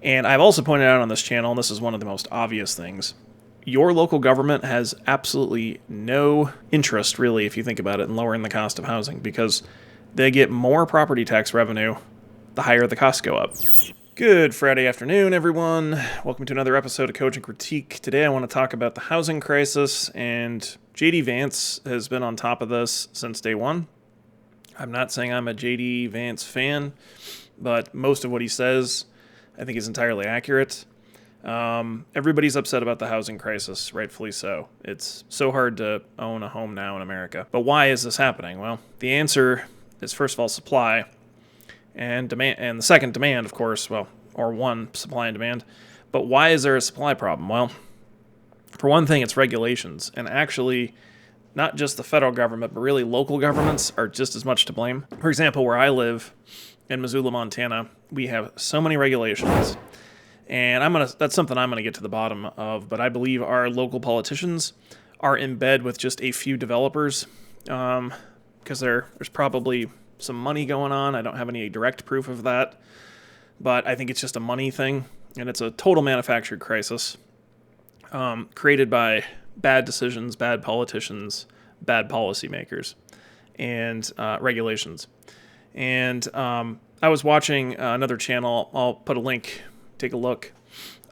And I've also pointed out on this channel, and this is one of the most obvious things, your local government has absolutely no interest, really, if you think about it, in lowering the cost of housing, because they get more property tax revenue the higher the costs go up. Good Friday afternoon, everyone. Welcome to another episode of Coach and Critique. Today I want to talk about the housing crisis, and JD Vance has been on top of this since day one. I'm not saying I'm a JD Vance fan, but most of what he says I think is entirely accurate. Everybody's upset about the housing crisis, rightfully so. It's so hard to own a home now in America. But why is this happening? Well, the answer is, first of all, supply and demand, and the second, demand, of course, or one, supply and demand. But why is there a supply problem? Well, for one thing, it's regulations. And actually, not just the federal government, but really local governments are just as much to blame. For example, where I live in Missoula, Montana, we have so many regulations. And that's something I'm going to get to the bottom of, but I believe our local politicians are in bed with just a few developers because there's probably some money going on. I don't have any direct proof of that, but I think it's just a money thing, and it's a total manufactured crisis created by bad decisions, bad politicians, bad policymakers, and regulations. And I was watching another channel. I'll put a link. Take a look.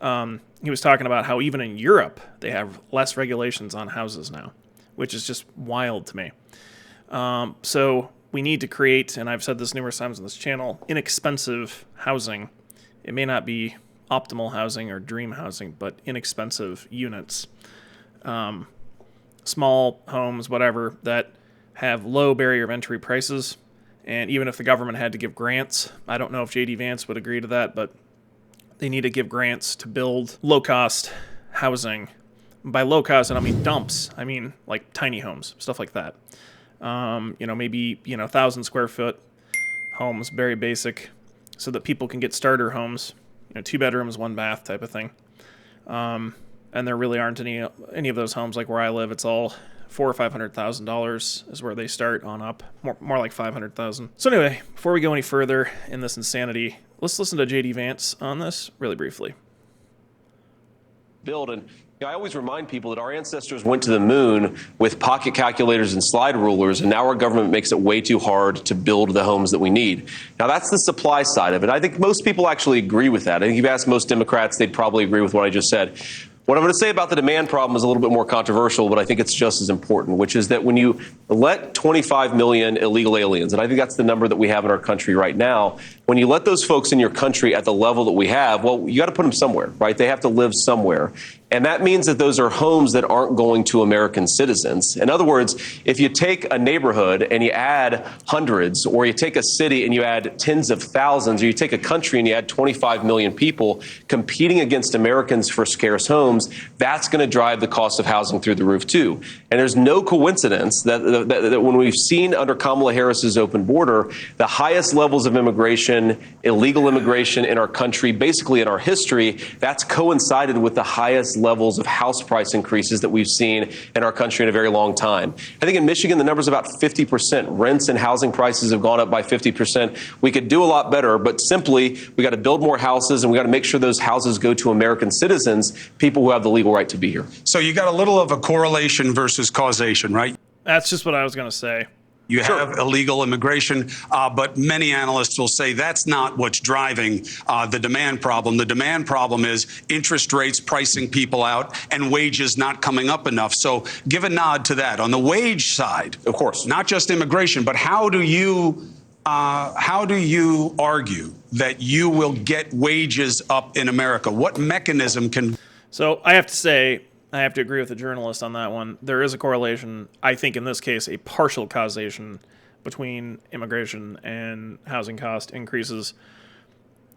He was talking about how even in Europe they have less regulations on houses now, which is just wild to me. So we need to create, and I've said this numerous times on this channel, inexpensive housing. It may not be optimal housing or dream housing, but inexpensive units. Small homes, whatever, that have low barrier of entry prices. And even if the government had to give grants, I don't know if JD Vance would agree to that, but they need to give grants to build low-cost housing. By low-cost, I don't mean dumps. I mean like tiny homes, stuff like that. Maybe 1,000 square foot homes, very basic, so that people can get starter homes, 2 bedrooms, 1 bath type of thing. And there really aren't any of those homes like where I live. It's all $400,000 or $500,000 is where they start on up, more like $500,000. So anyway, before we go any further in this insanity, let's listen to JD Vance on this really briefly. And I always remind people that our ancestors went to the moon with pocket calculators and slide rulers, and now our government makes it way too hard to build the homes that we need. Now, that's the supply side of it. I think most people actually agree with that. I think if you ask most Democrats, they'd probably agree with what I just said. What I'm going to say about the demand problem is a little bit more controversial, but I think it's just as important, which is that when you let 25 million illegal aliens, and I think that's the number that we have in our country right now, when you let those folks in your country at the level that we have, well, you got to put them somewhere, right? They have to live somewhere. And that means that those are homes that aren't going to American citizens. In other words, if you take a neighborhood and you add hundreds, or you take a city and you add tens of thousands, or you take a country and you add 25 million people competing against Americans for scarce homes, that's going to drive the cost of housing through the roof, too. And there's no coincidence that when we've seen under Kamala Harris's open border, the highest levels of immigration, illegal immigration in our country, basically in our history, that's coincided with the highest levels of house price increases that we've seen in our country in a very long time. I think in Michigan, the number's about 50%. Rents and housing prices have gone up by 50%. We could do a lot better, but simply we got to build more houses, and we got to make sure those houses go to American citizens, people who have the legal right to be here. So you got a little of a correlation versus causation, right? That's just what I was going to say. You have illegal immigration, but many analysts will say that's not what's driving the demand problem. The demand problem is interest rates pricing people out and wages not coming up enough. So give a nod to that. On the wage side, of course, not just immigration, but how do you argue that you will get wages up in America? What mechanism can... So I have to say, I have to agree with the journalist on that one. There is a correlation, I think in this case, a partial causation between immigration and housing cost increases.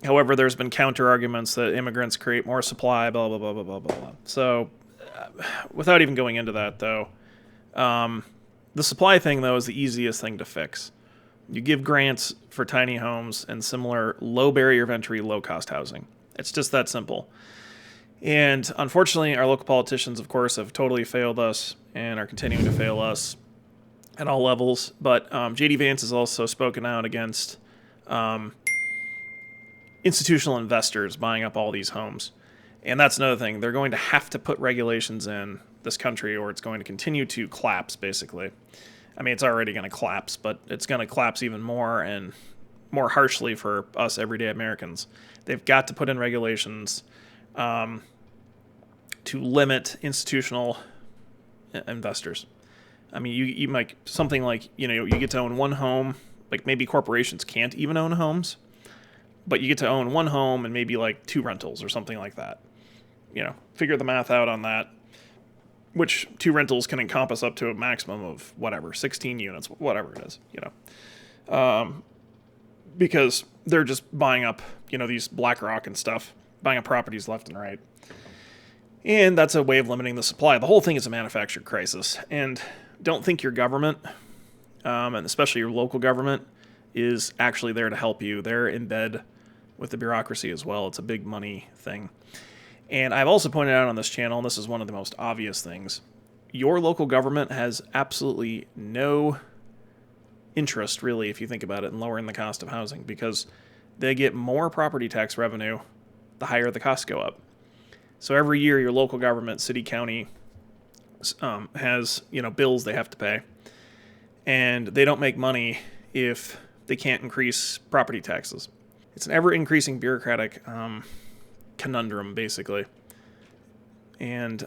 However, there's been counter arguments that immigrants create more supply, blah, blah, blah, blah, blah, blah, blah. So without even going into that, though, the supply thing, though, is the easiest thing to fix. You give grants for tiny homes and similar low barrier of entry, low cost housing. It's just that simple. And unfortunately, our local politicians, of course, have totally failed us and are continuing to fail us at all levels. But JD Vance has also spoken out against institutional investors buying up all these homes. And that's another thing. They're going to have to put regulations in this country or it's going to continue to collapse, basically. I mean, it's already going to collapse, but it's going to collapse even more and more harshly for us everyday Americans. They've got to put in regulations to limit institutional investors. I mean, you might something like, you get to own one home, like maybe corporations can't even own homes, but you get to own one home and maybe like 2 rentals or something like that. Figure the math out on that, which 2 rentals can encompass up to a maximum of whatever, 16 units, whatever it is, because they're just buying up, these BlackRock and stuff, buying up properties left and right. And that's a way of limiting the supply. The whole thing is a manufactured crisis. And don't think your government, and especially your local government, is actually there to help you. They're in bed with the bureaucracy as well. It's a big money thing. And I've also pointed out on this channel, and this is one of the most obvious things, your local government has absolutely no interest, really, if you think about it, in lowering the cost of housing, because they get more property tax revenue the higher the costs go up. So every year your local government, city, county, has bills they have to pay, and they don't make money if they can't increase property taxes. It's an ever-increasing bureaucratic conundrum, basically. And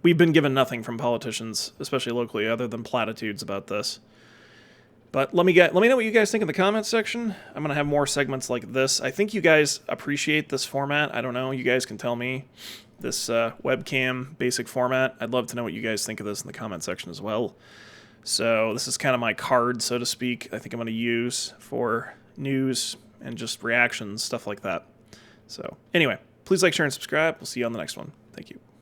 we've been given nothing from politicians, especially locally, other than platitudes about this. But let me know what you guys think in the comments section. I'm going to have more segments like this. I think you guys appreciate this format. I don't know. You guys can tell me this webcam basic format. I'd love to know what you guys think of this in the comment section as well. So this is kind of my card, so to speak, I think I'm going to use for news and just reactions, stuff like that. So anyway, please like, share, and subscribe. We'll see you on the next one. Thank you.